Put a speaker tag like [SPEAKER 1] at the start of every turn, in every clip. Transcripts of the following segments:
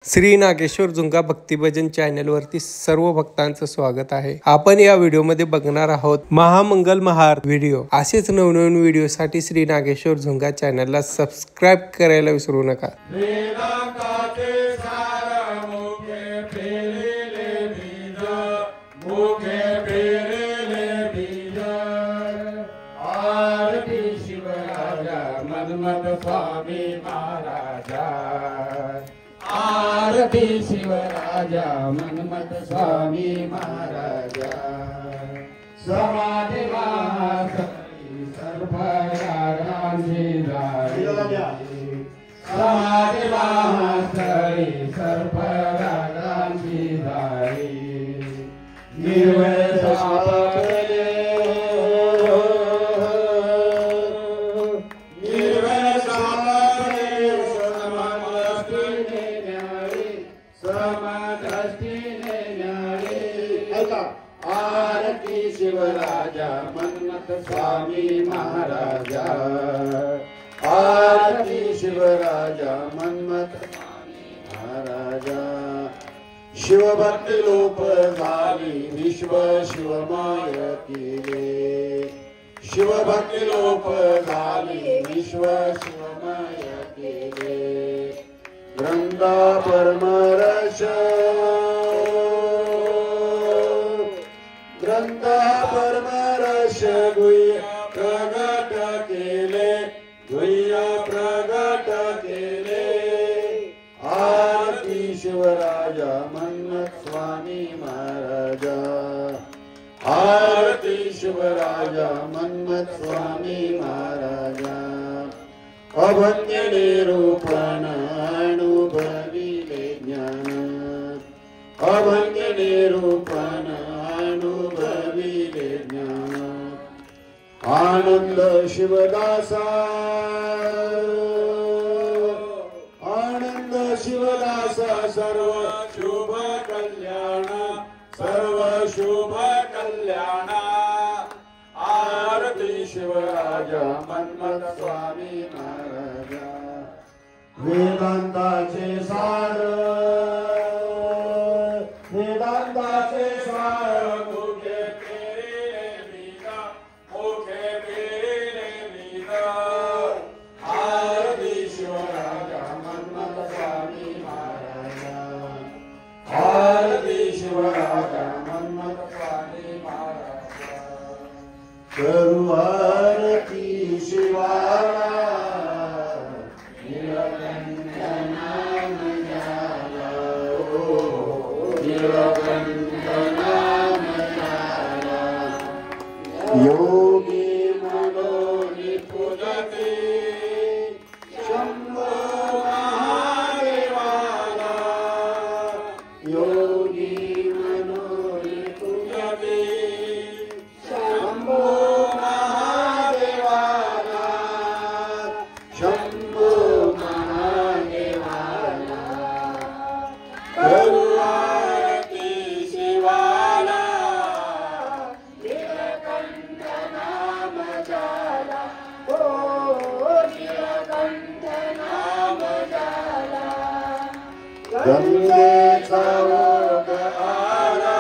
[SPEAKER 1] श्री नागेश्वर झुंगा भक्ती भजन चॅनल वरती सर्व भक्तांचं स्वागत आहे। आपण या व्हिडिओमध्ये बघणार आहोत महामंगल महार व्हिडिओ। असेच नवनवीन व्हिडिओसाठी श्री नागेश्वर झुंगा चॅनलला सबस्क्राइब करायला विसरू नका।
[SPEAKER 2] आरती शिवराजा मनमत स्वामी महाराजा समाधी महासती सर्वरागांची जाळी समाधी महासती सर्वरागांची जाळी निर्वय सापडले आरती शिवराजा मनमत स्वामी महाराजा आरती शिवराजा मनमत स्वामी महाराजा शिवभक्ती लोप झाली विश्व शिवमय केले शिवभक्ती लोप झाली विश्व शिवमय केले ग्रंथ परमरस ग्रंथ परमरस गुह्य प्रगट केले गुह्य प्रगट केले आरती शिवराजा मनमत स्वामी महाराजा आरती शिवराजा मनमत स्वामी महाराजा अभंग निरूपण अनुभविले ज्ञान अभंग निरूपण अनुभविले ज्ञान आनंद शिवदासा आनंद शिवदासा सर्व शुभ कल्याण सर्व शुभ कल्याण आरती शिवराजा मनमत स्वामी महाराजा वेदांताचे सार वेदांताचे सार मुखे पेरिले बीजा मुखे पेरिले बीजा आरती शिवराजा मनमत स्वामी महाराजा आरती शिवराजा मनमत स्वामी महाराजा करू आरती शिवाला योगी मनोनि पूजते शंभो महादेवाला योगी मनोनि पूजते शंभो महादेवाला शंभो महादेवाला करू आरती शिवाला गंगेचा ओघ आला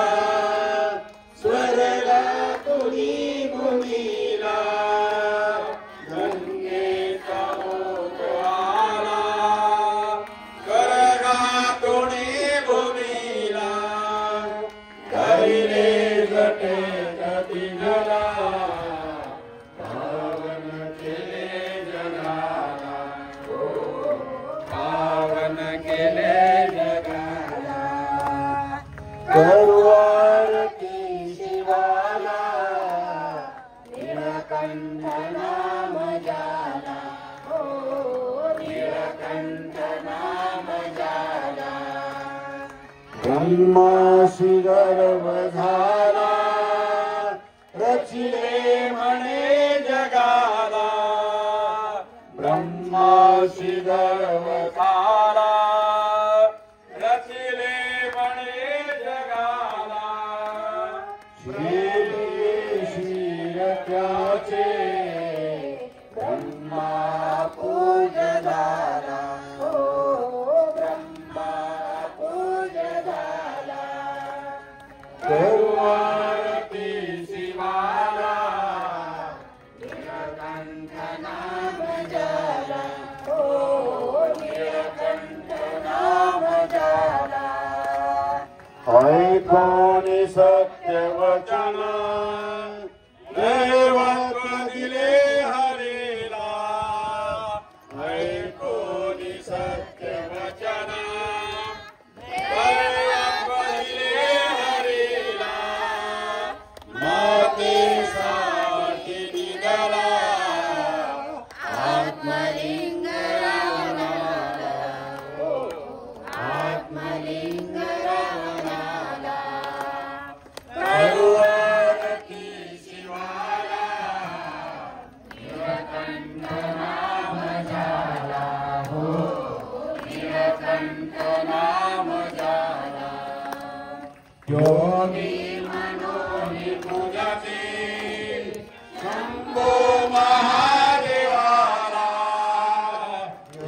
[SPEAKER 2] स्वर्गा तुझी भूमीला गंगेचा ओघ आला स्वर्गा तुझी भूमीला करिले जटे गती जला पावन केले जगाला पावन केले करू आरती शिवाला नीलकंठ नाम जाला हो नीलकंठ नाम जाला ब्रह्माशी गर्भ झाला रचिले म्हणे जगाला ब्रह्माशी गर्भ झाला रचिले म्हणे जगाला त्याचे ब्रह्मा पूजदारा हो ब्रह्मा ऐकोनी सत्य वचन दैवत्व दिले हरीला ऐकोनी सत्य वचन दैवत्व दिले हरीला मातेसाठी निघाला
[SPEAKER 3] आत्मलिंग रावणाला आत्मलिंग रावणाला
[SPEAKER 2] करुणारती शिवाला
[SPEAKER 3] नीलकंठ नाम झाला हो नीलकंठ नाम झाला
[SPEAKER 2] योगी
[SPEAKER 3] मनोनी
[SPEAKER 2] पूजते शंभो महादेवाला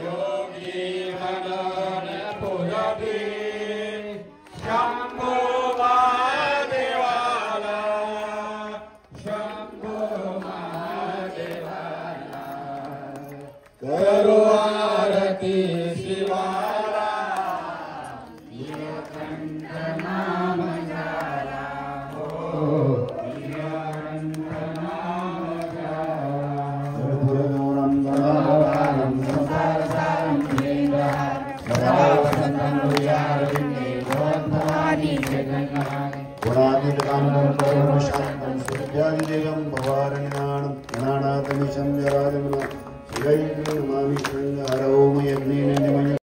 [SPEAKER 2] योगी मनन पूजते शंभो महादेवाला शंभो महादेवाला करो आरती शिवाला
[SPEAKER 3] नीलकंठ नाम झाला हो नीलकंठ नाम झाला
[SPEAKER 2] सर्वगुणं गणानं
[SPEAKER 3] संसारसारं प्रियंगार सदा वसन्तं हृदयारविन्दे भवद्भवानी जगन्नाथ
[SPEAKER 2] गुणातीतकामं करुणशान्तं सूर्यादिदेवं भवारण्याणं गणानाथमिशं जराजमनं शिवैर्नमामि शृङ्गारो मयज्ञेन निमय